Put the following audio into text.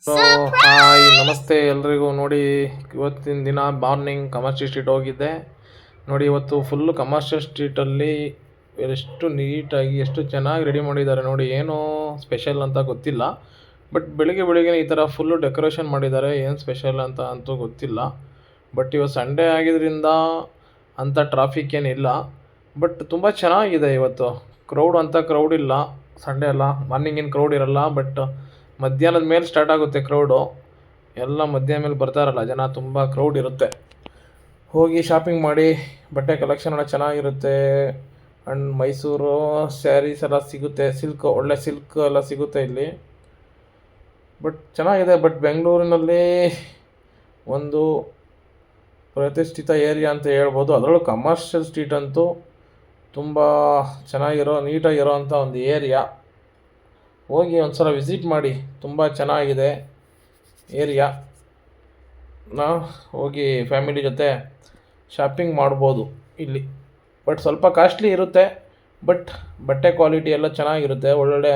Hello hi ನಮಸ್ತೆ ಎಲ್ರಿಗೂ. ನೋಡಿ, ಇವತ್ತಿನ ದಿನ ಮಾರ್ನಿಂಗ್ ಕಮರ್ಷಿಯಲ್ ಸ್ಟ್ರೀಟ್ ಹೋಗಿದ್ದೆ. ನೋಡಿ, ಇವತ್ತು ಫುಲ್ಲು ಕಮರ್ಷಿಯಲ್ ಸ್ಟ್ರೀಟಲ್ಲಿ ಎಷ್ಟು ನೀಟಾಗಿ ಎಷ್ಟು ಚೆನ್ನಾಗಿ ರೆಡಿ ಮಾಡಿದ್ದಾರೆ ನೋಡಿ. ಏನೋ ಸ್ಪೆಷಲ್ ಅಂತ ಗೊತ್ತಿಲ್ಲ, ಬಟ್ ಬೆಳಿಗ್ಗೆ ಬೆಳಿಗ್ಗೆ ಈ ಥರ ಫುಲ್ಲು ಡೆಕೋರೇಷನ್ ಮಾಡಿದ್ದಾರೆ. ಏನು ಸ್ಪೆಷಲ್ ಅಂತ ಅಂತೂ ಗೊತ್ತಿಲ್ಲ. ಬಟ್ ಇವತ್ತು ಸಂಡೇ ಆಗಿದ್ದರಿಂದ ಅಂಥ ಟ್ರಾಫಿಕ್ ಏನಿಲ್ಲ, ಬಟ್ ತುಂಬ ಚೆನ್ನಾಗಿದೆ ಇವತ್ತು. ಕ್ರೌಡ್ ಇಲ್ಲ. ಸಂಡೇ ಅಲ್ಲ, ಮಾರ್ನಿಂಗ್ ಏನು ಕ್ರೌಡ್ ಇರಲ್ಲ, ಬಟ್ ಮಧ್ಯಾಹ್ನದ ಮೇಲೆ ಸ್ಟಾರ್ಟ್ ಆಗುತ್ತೆ ಕ್ರೌಡು. ಎಲ್ಲ ಮಧ್ಯಾಹ್ನ ಮೇಲೆ ಬರ್ತಾರಲ್ಲ ಜನ, ತುಂಬ ಕ್ರೌಡ್ ಇರುತ್ತೆ. ಹೋಗಿ ಶಾಪಿಂಗ್ ಮಾಡಿ, ಬಟ್ಟೆ ಕಲೆಕ್ಷನ್ ಎಲ್ಲ ಚೆನ್ನಾಗಿರುತ್ತೆ. ಆ್ಯಂಡ್ ಮೈಸೂರು ಸ್ಯಾರೀಸ್ ಎಲ್ಲ ಸಿಗುತ್ತೆ, ಒಳ್ಳೆ ಸಿಲ್ಕ್ ಎಲ್ಲ ಸಿಗುತ್ತೆ ಇಲ್ಲಿ. ಬಟ್ ಚೆನ್ನಾಗಿದೆ. ಬಟ್ ಬೆಂಗಳೂರಿನಲ್ಲಿ ಒಂದು ಪ್ರತಿಷ್ಠಿತ ಏರಿಯಾ ಅಂತ ಹೇಳ್ಬೋದು. ಅದರಲ್ಲೂ ಕಮರ್ಷಿಯಲ್ ಸ್ಟ್ರೀಟ್ ಅಂತೂ ತುಂಬ ನೀಟಾಗಿರೋ ಅಂಥ ಒಂದು ಏರಿಯಾ. ಹೋಗಿ ಒಂದು ಸಲ ವಿಸಿಟ್ ಮಾಡಿ, ತುಂಬ ಚೆನ್ನಾಗಿದೆ ಏರಿಯಾ. ಹೋಗಿ ಫ್ಯಾಮಿಲಿ ಜೊತೆ ಶಾಪಿಂಗ್ ಮಾಡ್ಬೋದು ಇಲ್ಲಿ. ಬಟ್ ಸ್ವಲ್ಪ ಕಾಸ್ಟ್ಲಿ ಇರುತ್ತೆ, ಬಟ್ ಬಟ್ಟೆ ಕ್ವಾಲಿಟಿ ಎಲ್ಲ ಚೆನ್ನಾಗಿರುತ್ತೆ. ಒಳ್ಳೊಳ್ಳೆ